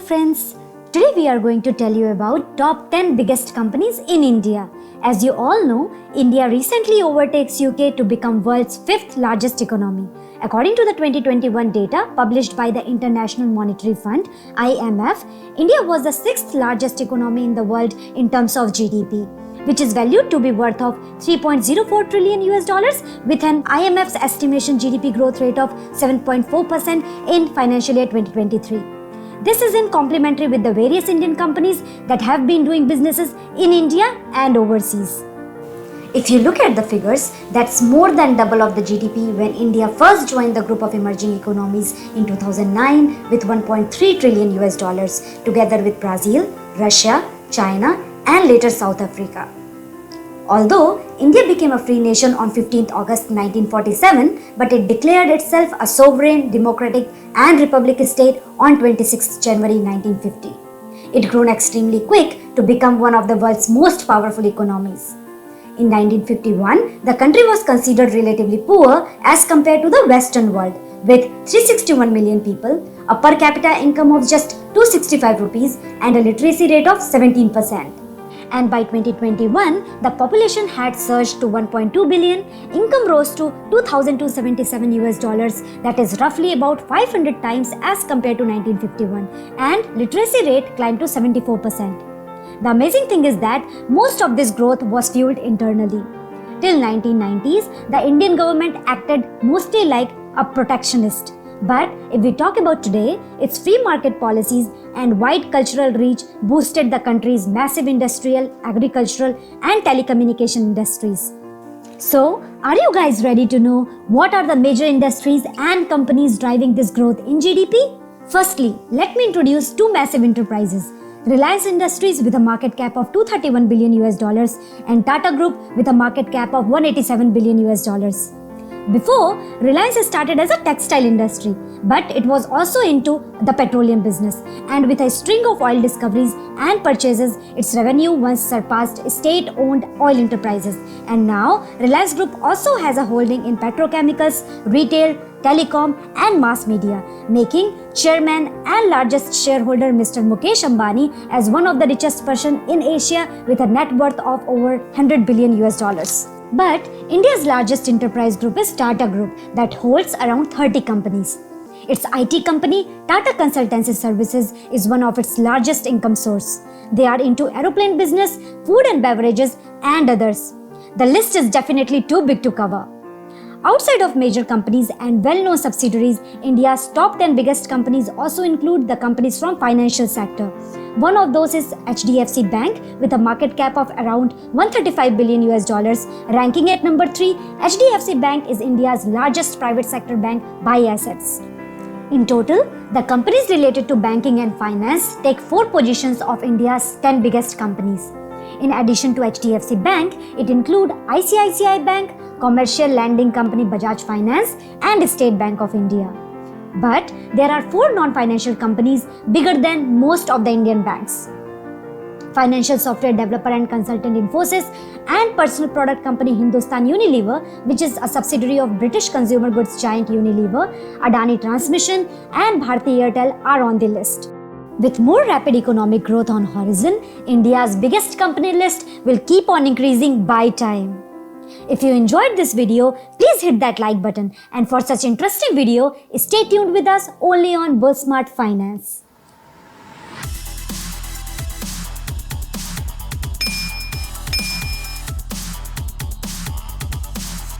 friends, today we are going to tell you about top 10 biggest companies in India. As you all know, India recently overtakes UK to become world's 5th largest economy. According to the 2021 data published by the International Monetary Fund (IMF), India was the 6th largest economy in the world in terms of GDP, which is valued to be worth of $3.04 trillion with an IMF's estimation GDP growth rate of 7.4% in financial year 2023. This is in complementary with the various Indian companies that have been doing businesses in India and overseas. If you look at the figures, that's more than double of the GDP when India first joined the group of emerging economies in 2009 with $1.3 trillion together with Brazil, Russia, China and later South Africa. Although India became a free nation on 15th August 1947, but it declared itself a sovereign, democratic and republic state on 26th January 1950. It grew extremely quick to become one of the world's most powerful economies. In 1951, the country was considered relatively poor as compared to the Western world, with 361 million people, a per capita income of just 265 rupees and a literacy rate of 17%. And by 2021, the population had surged to 1.2 billion, income rose to $2,277, that is roughly about 500 times as compared to 1951, and literacy rate climbed to 74%. The amazing thing is that most of this growth was fueled internally. Till 1990s, the Indian government acted mostly like a protectionist. But if we talk about today, its free market policies and wide cultural reach boosted the country's massive industrial, agricultural and telecommunication industries. So, are you guys ready to know what are the major industries and companies driving this growth in GDP? Firstly, let me introduce two massive enterprises. Reliance Industries with a market cap of $231 billion and Tata Group with a market cap of $187 billion. Before, Reliance started as a textile industry, but it was also into the petroleum business, and with a string of oil discoveries and purchases, its revenue once surpassed state-owned oil enterprises. And now, Reliance Group also has a holding in petrochemicals, retail, telecom and mass media, making chairman and largest shareholder Mr. Mukesh Ambani as one of the richest person in Asia with a net worth of over $100 billion. But India's largest enterprise group is Tata Group that holds around 30 companies. Its IT company, Tata Consultancy Services, is one of its largest income source. They are into aeroplane business, food and beverages and others. The list is definitely too big to cover. Outside of major companies and well-known subsidiaries, India's top 10 biggest companies also include the companies from financial sector. One of those is HDFC Bank with a market cap of around $135 billion. Ranking at number 3, HDFC Bank is India's largest private sector bank by assets. In total, the companies related to banking and finance take 4 positions of India's 10 biggest companies. In addition to HDFC Bank, it includes ICICI Bank, commercial lending company Bajaj Finance and State Bank of India. But there are 4 non-financial companies bigger than most of the Indian banks. Financial software developer and consultant Infosys and personal product company Hindustan Unilever, which is a subsidiary of British consumer goods giant Unilever, Adani Transmission and Bharti Airtel are on the list. With more rapid economic growth on horizon, India's biggest company list will keep on increasing by time. If you enjoyed this video, please hit that like button, and for such interesting video, stay tuned with us only on Bullsmart Finance.